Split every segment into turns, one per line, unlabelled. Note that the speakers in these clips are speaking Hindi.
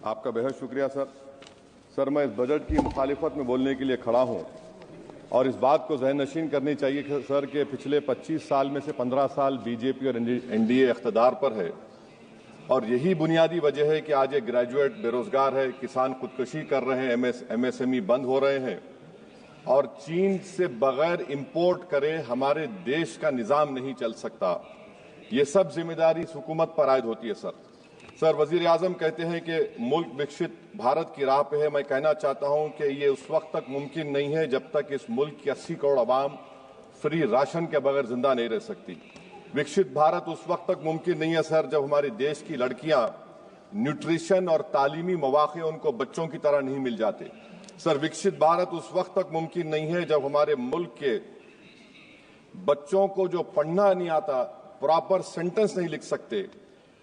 आपका बेहद शुक्रिया सर। मैं इस बजट की मुखालिफत में बोलने के लिए खड़ा हूं और इस बात को ज़हन नशीन करनी चाहिए कि सर के पिछले 25 साल में से 15 साल बीजेपी और एनडीए इख्तिदार पर है और यही बुनियादी वजह है कि आज एक ग्रेजुएट बेरोजगार है, किसान खुदकुशी कर रहे हैं, एमएसएमई बंद हो रहे हैं और चीन से बगैर इंपोर्ट करे हमारे देश का निज़ाम नहीं चल सकता। ये सब जिम्मेदारी इस हुकूमत पर आयद होती है सर। वजीर आजम कहते हैं कि मुल्क विकसित भारत की राह पे है। मैं कहना चाहता हूं कि ये उस वक्त तक मुमकिन नहीं है जब तक इस मुल्क की 80 करोड़ आवाम फ्री राशन के बगैर जिंदा नहीं रह सकती। विकसित भारत उस वक्त तक मुमकिन नहीं है सर जब हमारे देश की लड़कियां न्यूट्रिशन और तालीमी मौके उनको बच्चों की तरह नहीं मिल जाते। सर, विकसित भारत उस वक्त तक मुमकिन नहीं है जब हमारे मुल्क के बच्चों को जो पढ़ना नहीं आता, प्रॉपर सेंटेंस नहीं लिख सकते।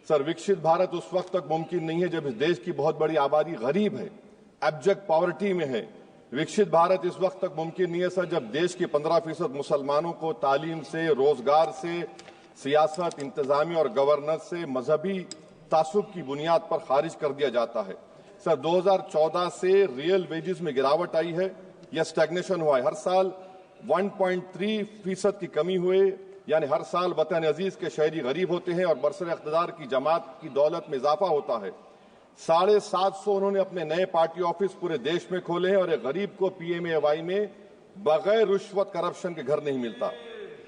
सर, विकसित भारत उस वक्त तक मुमकिन नहीं है जब इस देश की बहुत बड़ी आबादी गरीब है, एब्जेक्ट पॉवर्टी में है। विकसित भारत इस वक्त तक मुमकिन नहीं है सर जब देश के 15% मुसलमानों को तालीम से, रोजगार से, सियासत, इंतजामिया और गवर्नेंस से मजहबी तासुब की बुनियाद पर खारिज कर दिया जाता है। सर, 2014 से रियल वेजेस में गिरावट आई है या स्टैग्नेशन हुआ है। हर साल 1.3% की कमी हुए, यानी हर साल वतन अजीज के शहरी गरीब होते हैं और बरसर इख्तिदार की जमात की दौलत में इजाफा होता है। 750 उन्होंने अपने नए पार्टी ऑफिस पूरे देश में खोले हैं और एक गरीब को पीएमएवाई में बगैर रिश्वत करप्शन के घर नहीं मिलता।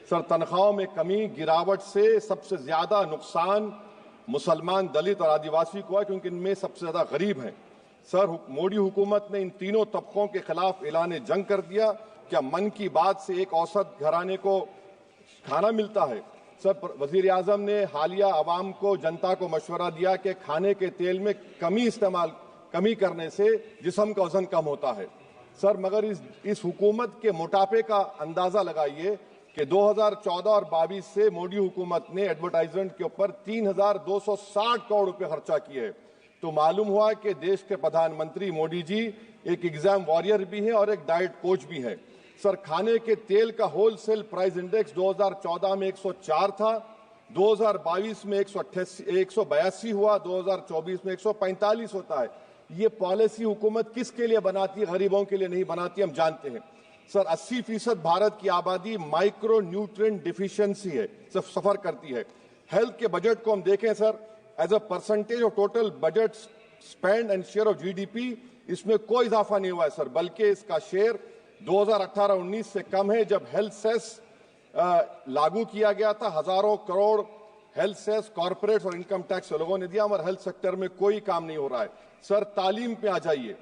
सर, तनख्वाहों में कमी, गिरावट से सबसे ज्यादा नुकसान मुसलमान, दलित और आदिवासी को है क्योंकि इनमें सबसे ज्यादा गरीब हैं। सर, मोदी हुकूमत ने इन तीनों तबकों के खिलाफ ऐलान जंग कर दिया। क्या मन की बात से एक औसत घराने को खाना मिलता है? सर, वजीर आजम ने हालिया आवाम को, जनता को मशवरा दिया कि खाने के तेल में कमी करने से जिस्म का वजन कम होता है। सर, मगर इस हुकूमत के मोटापे का अंदाजा लगाइए कि 2014 और 22 से मोदी हुकूमत ने एडवर्टाइजमेंट के ऊपर 3,260 करोड़ रुपए खर्चा किए। तो मालूम हुआ कि देश के प्रधानमंत्री मोदी जी एक एग्जाम वॉरियर भी हैं और एक डाइट कोच भी हैं। सर, खाने के तेल का होलसेल प्राइस इंडेक्स 2014 में 104 था, 2022 में 182 हुआ, 2024 में 145 होता है। ये पॉलिसी हुकूमत किसके लिए बनाती है? गरीबों के लिए नहीं बनाती, हम जानते हैं। सर, 80% भारत की आबादी माइक्रो न्यूट्रिएंट डिफिशियंसी है, सफर करती है। हेल्थ के बजट को हम देखें sir, as a percentage of total budget spend and share of GDP, इसमें कोई इजाफा नहीं हुआ है सर, बल्कि इसका शेयर 2018-19 से कम है। जब हेल्थ सेस लागू किया गया था, हजारों करोड़ हेल्थ सेस कॉर्पोरेट और इनकम टैक्स लोगों ने दिया, हमारे हेल्थ सेक्टर में कोई काम नहीं हो रहा है। सर, तालीम पे आ जाइए।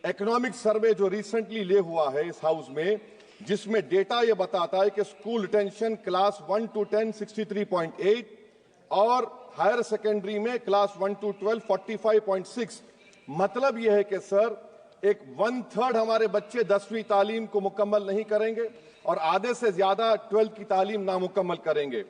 इकोनॉमिक सर्वे जो रिसेंटली ले हुआ है इस हाउस में, जिसमें डेटा ये बताता है कि स्कूल रिटेंशन क्लास 1 to 10 63.8 और हायर सेकेंडरी में क्लास 1 to 12 45.6। मतलब यह है कि सर, एक 1/3 हमारे बच्चे 10वीं तालीम को मुकम्मल नहीं करेंगे और आधे से ज्यादा 12th की तालीम नामुकम्मल करेंगे।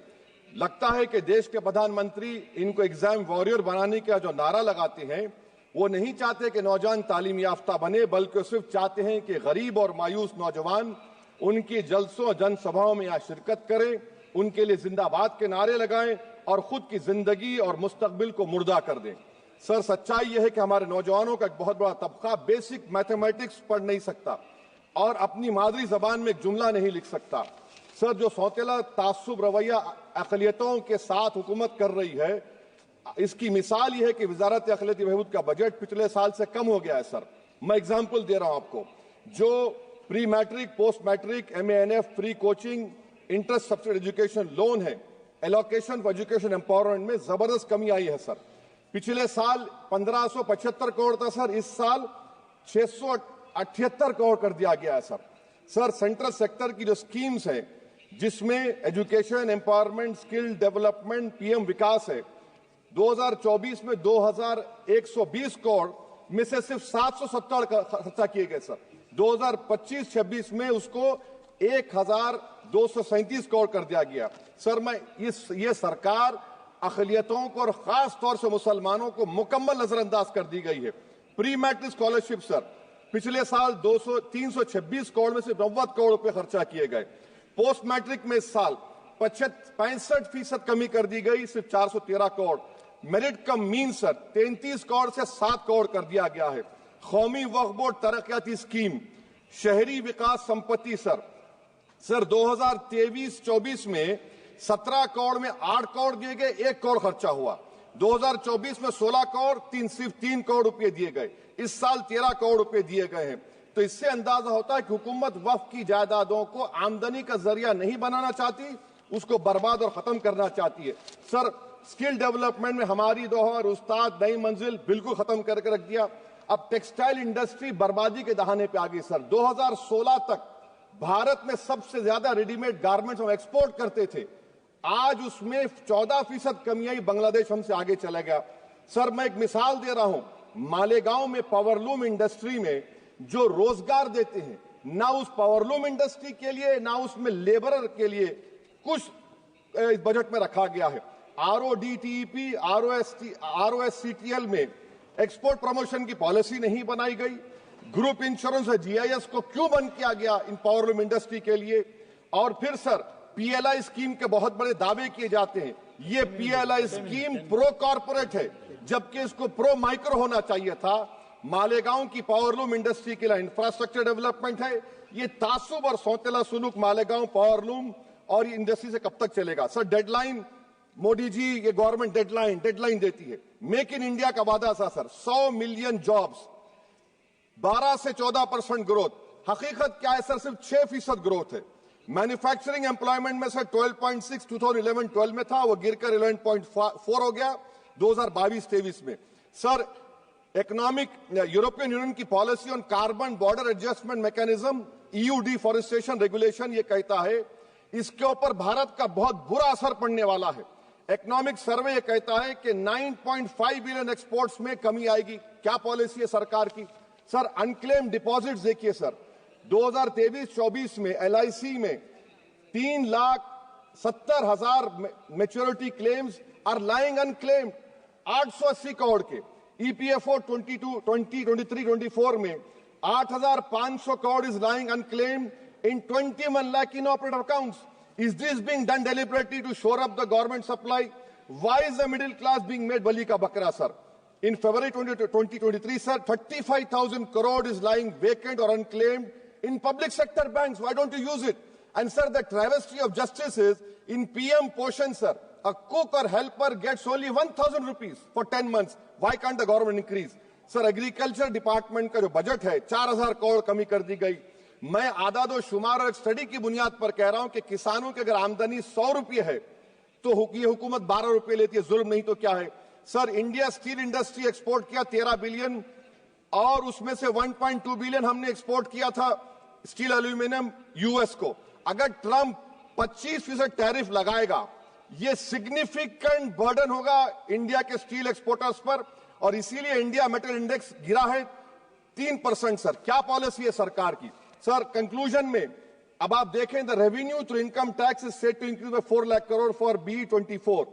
लगता है कि देश के प्रधानमंत्री इनको एग्जाम वॉरियर बनाने का जो नारा लगाते हैं, वो नहीं चाहते कि नौजवान तालीम याफ्ता बने, बल्कि सिर्फ चाहते हैं कि गरीब और मायूस नौजवान उनकी जलसों जनसभाओं में यहाँ शिरकत करें, उनके लिए जिंदाबाद के नारे लगाएं और खुद की जिंदगी और मुस्तकबिल को मुर्दा कर दें। सर, सच्चाई यह है कि हमारे नौजवानों का एक बहुत बड़ा तबका बेसिक मैथमेटिक्स पढ़ नहीं सकता और अपनी मादरी जबान में एक जुमला नहीं लिख सकता। सर, जो सौतेला तासुब रवैया अक़लियतों के साथ हुकूमत कर रही है, इसकी मिसाल यह है कि वजारत अक़लियती बहबूद का बजट पिछले साल से कम हो गया है। सर, मैं एग्जाम्पल दे रहा हूं आपको। जो pre matric, post matric, MANF, free coaching, interest subsidy education loan है, एलोकेशन फॉर एजुकेशन एम्पावरमेंट में जबरदस्त कमी आई है। सर, पिछले साल 1575 करोड़ था सर, इस साल 678 करोड़ कर दिया गया है। सर, सेंट्रल सेक्टर की जो स्कीम्स है, जिसमें education, empowerment, skill development, PM विकास है, 2024 में 2120 करोड़ में से सिर्फ 770 खर्चा किए गए। सर, 2025-26 में उसको 1237 करोड़ कर दिया गया। सर, ये सरकार अक़लियतों को और खास तौर से मुसलमानों को मुकम्मल नजरअंदाज कर दी गई है। प्री मैट्रिक स्कॉलरशिप सर, पिछले साल 326 करोड़ में से 90 करोड़ रुपए खर्चा किए गए। पोस्ट मैट्रिक में इस साल 65% कमी कर दी गई, सिर्फ 413 करोड़। मेरिट कम मीन सर 33 करोड़ से 7 करोड़ कर दिया गया है। कौमी वक्फ बोर्ड तरक्याती स्कीम, शहरी विकास संपत्ति सर 2023-24 में 17 करोड़ में 8 करोड़ दिए गए, 1 करोड़ खर्चा हुआ। 2024 में 16 करोड़ सिर्फ 3 करोड़ रुपए दिए गए। इस साल 13 करोड़ रुपए दिए गए हैं। तो इससे अंदाजा होता है कि हुकूमत वक्फ की जायदादों को आमदनी का जरिया नहीं बनाना चाहती, उसको बर्बाद और खत्म करना चाहती है। सर स्किल डेवलपमेंट में हमारी दोहर उस्ताद नई मंजिल बिल्कुल खत्म करके रख दिया। अब टेक्सटाइल इंडस्ट्री बर्बादी के दहाने पे आ गई सर। 2016 तक भारत में सबसे ज्यादा रेडीमेड गारमेंट्स हम एक्सपोर्ट करते थे, आज उसमें 14% कमी आई, बांग्लादेश हमसे आगे चला गया। सर मैं एक मिसाल दे रहा हूं, मालेगांव में पावरलूम इंडस्ट्री में जो रोजगार देते हैं, ना उस पावरलूम इंडस्ट्री के लिए ना उसमें लेबरर के लिए कुछ इस बजट में रखा गया है। RODTEP, ROSCTL में एक्सपोर्ट प्रमोशन की पॉलिसी नहीं बनाई गई। ग्रुप इंश्योरेंस और GIS को क्यों बंद किया गया इन पावरलूम इंडस्ट्री के लिए? और फिर सर PLI स्कीम के बहुत बड़े दावे किए जाते हैं। ये PLI स्कीम प्रो कॉर्पोरेट है, जबकि इसको प्रो माइक्रो होना चाहिए था। मालेगांव की पावरलूम इंडस्ट्री के लिए इंफ्रास्ट्रक्चर डेवलपमेंट है। ये तासुब और सौतेला सुलूक मालेगांव पावरलूम और ये इंडस्ट्री से कब तक चलेगा? सर डेडलाइन, मोदी जी ये गवर्नमेंट डेडलाइन देती है। मेक इन इंडिया का वादा था सर 100 मिलियन जॉब्स, 12 से 14% ग्रोथ। हकीकत क्या है सर? सिर्फ 6% ग्रोथ है। मैन्युफैक्चरिंग एम्प्लॉयमेंट में सर 12.6 2011-12 में था, वो गिरकर 11.4 हो गया 2022-23 में। सर इकोनॉमिक यूरोपियन यूनियन की policy on carbon border adjustment mechanism EU deforestation regulation ये कहता है इसके ऊपर भारत का बहुत बुरा असर पड़ने वाला है। इकोनॉमिक सर्वे ये कहता है कि 9.5 बिलियन एक्सपोर्ट्स में कमी आएगी। क्या पॉलिसी है सरकार की? सर अनक्लेम डिपॉजिट्स देखिए सर, 2023-24 में LIC में 3,70,000 maturity claims are lying unclaimed, 880 crore के। EPFO 2023-24 में 8,500 crore is lying unclaimed in 21 lakh inoperative accounts. Is this being done deliberately to shore up the government supply? Why is the middle class being made bali ka bakra, sir? In February 2023, sir, 35,000 crore is lying vacant or unclaimed in public sector banks. Why don't you use it? And sir, the travesty of justice is in PM Poshan, sir, a cook or helper gets only 1,000 rupees for 10 months. Why can't the government increase? Sir, agriculture department का जो बजट है 4,000 करोड़ कमी कर दी गई। मैं आदादो शुमार और एक स्टडी की बुनियाद पर कह रहा हूं कि किसानों की अगर आमदनी 100 रुपये है तो ये हुकूमत 12 रुपये लेती है। जुल्म नहीं तो क्या है? Sir India steel industry export किया 13 बिलियन और उसमें से 1.2 बिलियन हमने एक्सपोर्ट किया था स्टील एल्यूमिनियम US को। अगर ट्रंप 25% टैरिफ लगाएगा ये सिग्निफिकेंट बर्डन होगा इंडिया के स्टील एक्सपोर्टर्स पर और इसीलिए इंडिया मेटल इंडेक्स गिरा है 3%। सर क्या पॉलिसी है सरकार की? सर कंक्लूजन में अब आप देखें the revenue through income tax is set to increase by 4 lakh crore for BE24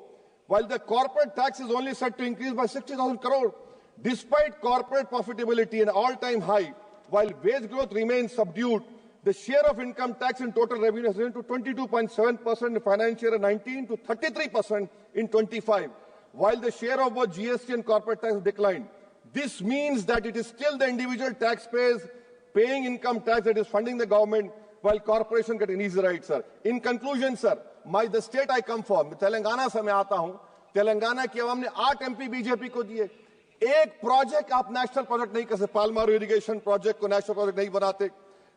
while the corporate tax is only set to increase by 60,000 crore despite corporate profitability an all-time high while wage growth remains subdued. The share of income tax in total revenue has risen to 22.7% in financial year 19 to 33% in 25 while the share of both GST and corporate tax declined. This means that it is still the individual taxpayers paying income tax that is funding the government while corporation get an easy ride, sir. In conclusion, sir, the state I come from, Telangana से मैं आता हूं, तेलंगाना की आवाम ने 8 MP बीजेपी को दिए। एक प्रोजेक्ट आप नेशनल प्रोजेक्ट नहीं कर सकते, पालमारू इरिगेशन प्रोजेक्ट को नेशनल प्रोजेक्ट नहीं बनाते,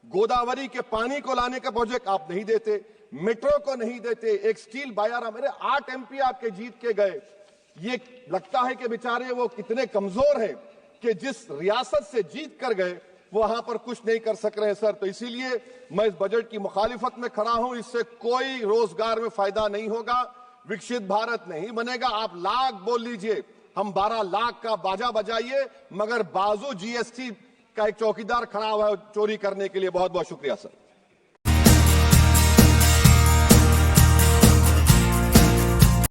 गोदावरी के पानी को लाने का प्रोजेक्ट आप नहीं देते, मेट्रो को नहीं देते, एक स्टील बायारा, मेरे 8 MP आपके जीत के गए। ये लगता है कि बेचारे वो कितने कमजोर हैं कि जिस रियासत से जीत कर गए वो वहां पर कुछ नहीं कर सक रहे हैं सर। तो इसीलिए मैं इस बजट की मुखालिफत में खड़ा हूं। इससे कोई रोजगार में फायदा नहीं होगा, विकसित भारत नहीं बनेगा। आप लाख बोल लीजिए, हम 12 लाख का बाजा बजाइए, मगर बाजू GST का एक चौकीदार खड़ा हुआ है चोरी करने के लिए। बहुत बहुत शुक्रिया सर।